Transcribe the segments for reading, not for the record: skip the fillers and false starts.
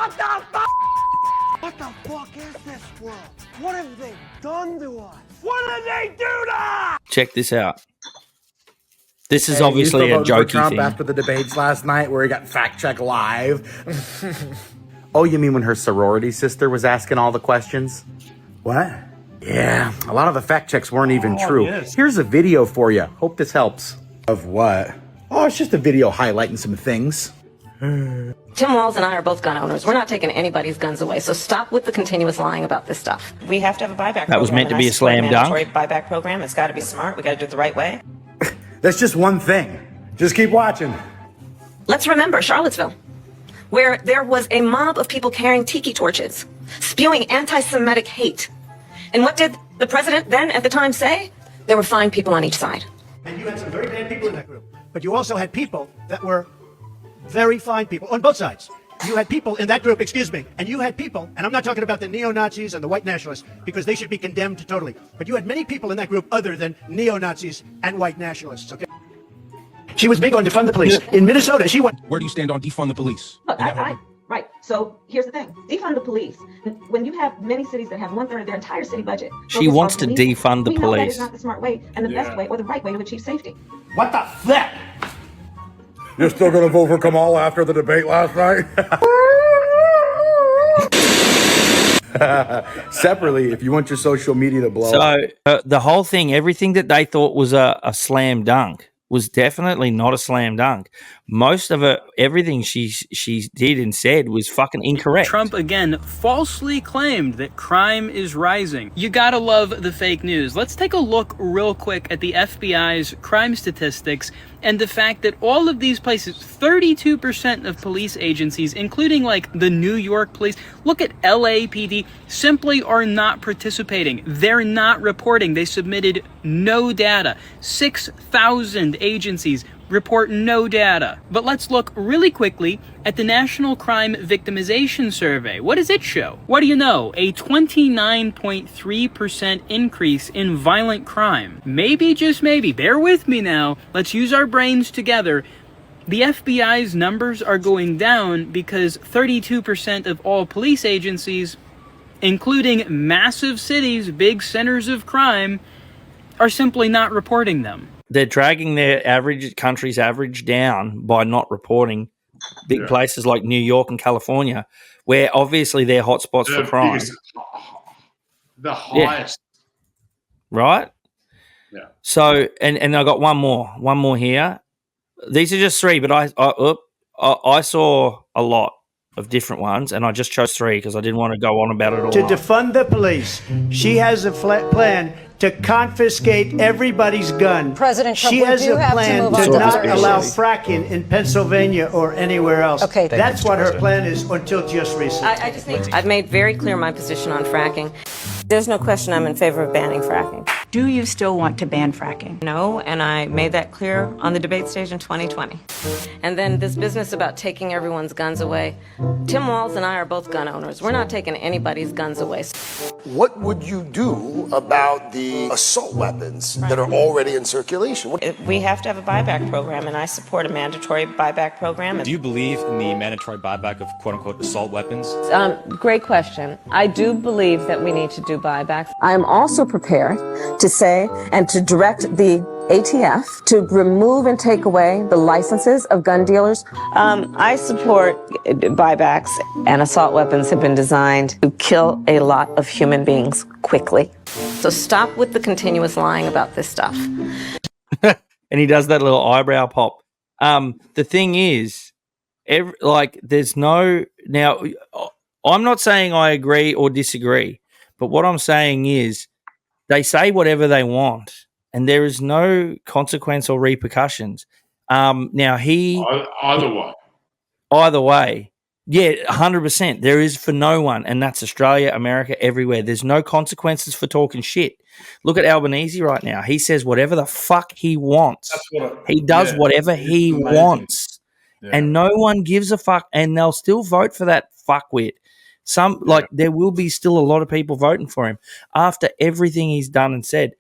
What the fuck? What the fuck is this world? What have they done to us? What did they do to us? Check this out. This is obviously a jokey Trump thing. after the debates last night where he got fact check live. Oh, you mean when her sorority sister was asking all the questions? What? Yeah, a lot of the fact checks weren't even true. Yes. Here's a video for you. Hope this helps. Of what? Oh, it's just a video highlighting some things. Tim Walz and I are both gun owners. We're not taking anybody's guns away, so stop with the continuous lying about this stuff. We have to have a buyback program. That was meant to be a slam dunk. Buyback program. It's got to be smart. We got to do it the right way. That's just one thing. Just keep watching. Let's remember Charlottesville, where there was a mob of people carrying tiki torches, spewing anti-Semitic hate. And what did the president then at the time say? There were fine people on each side. And you had some very bad people in that group. But you also had people that were very fine people on both sides. You had people in that group, and you had people, and I'm not talking about the neo-Nazis and the white nationalists, because they should be condemned totally. But you had many people in that group other than neo-Nazis and white nationalists, okay? She was big on defund the police. In Minnesota, she went... Where do you stand on defund the police? Look, right. So here's the thing. Defund the police. When you have many cities that have 1/3 of their entire city budget... She wants to defund the police. We know that is police. not the smart way and the best way or the right way to achieve safety. What the fuck? You're still gonna vote for Kamala after the debate last night? Separately, if you want your social media to blow up. So the whole thing, everything that they thought was a slam dunk was definitely not a slam dunk. Most of it, everything she did and said was fucking incorrect. Trump again falsely claimed that crime is rising. You gotta love the fake news. Let's take a look real quick at the FBI's crime statistics and the fact that all of these places, 32% of police agencies, including like the New York police, look at LAPD, simply are not participating. They're not reporting. They submitted no data. 6,000 agencies report no data. But let's look really quickly at the National Crime Victimization Survey. What does it show? What do you know? A 29.3% increase in violent crime. Maybe, just maybe, bear with me now, let's use our brains together. The FBI's numbers are going down because 32% of all police agencies, including massive cities, big centers of crime, are simply not reporting them. They're dragging their country's average down by not reporting big places like New York and California, where obviously they're hotspots for crime. The highest. Yeah. Right? Yeah. So, and I got one more here. These are just three, but I saw a lot of different ones, and I just chose three because I didn't want to go on about it all. To defund the police, she has a plan to confiscate everybody's gun. President Trump, she has a plan to not allow fracking in Pennsylvania or anywhere else. Okay. That's what her plan is until just recently. I've made very clear my position on fracking. There's no question I'm in favor of banning fracking. Do you still want to ban fracking? No, and I made that clear on the debate stage in 2020. And then this business about taking everyone's guns away. Tim Walz and I are both gun owners. We're not taking anybody's guns away. What would you do about the assault weapons that are already in circulation? We have to have a buyback program, and I support a mandatory buyback program. Do you believe in the mandatory buyback of quote-unquote assault weapons? Great question. I do believe that we need to do buybacks. I am also prepared to say and to direct the ATF to remove and take away the licenses of gun dealers. I support buybacks, and assault weapons have been designed to kill a lot of human beings quickly. So stop with the continuous lying about this stuff. And he does that little eyebrow pop. The thing is, there's no... Now, I'm not saying I agree or disagree, but what I'm saying is they say whatever they want, and there is no consequence or repercussions. Now either way, yeah, 100%. There is for no one, and that's Australia, America, everywhere. There's no consequences for talking shit. Look at Albanese right now. He says whatever the fuck he wants. He does whatever he wants, and no one gives a fuck. And they'll still vote for that fuckwit. There will be still a lot of people voting for him after everything he's done and said.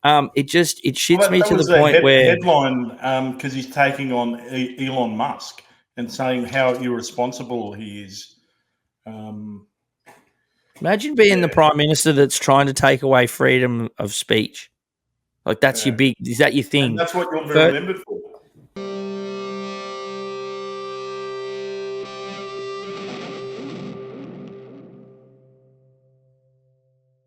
It shits me to the point where headline because he's taking on Elon Musk and saying how irresponsible he is Imagine being the prime minister that's trying to take away freedom of speech. Like that's your big. Is that your thing? And that's what you're Fir- remembered for.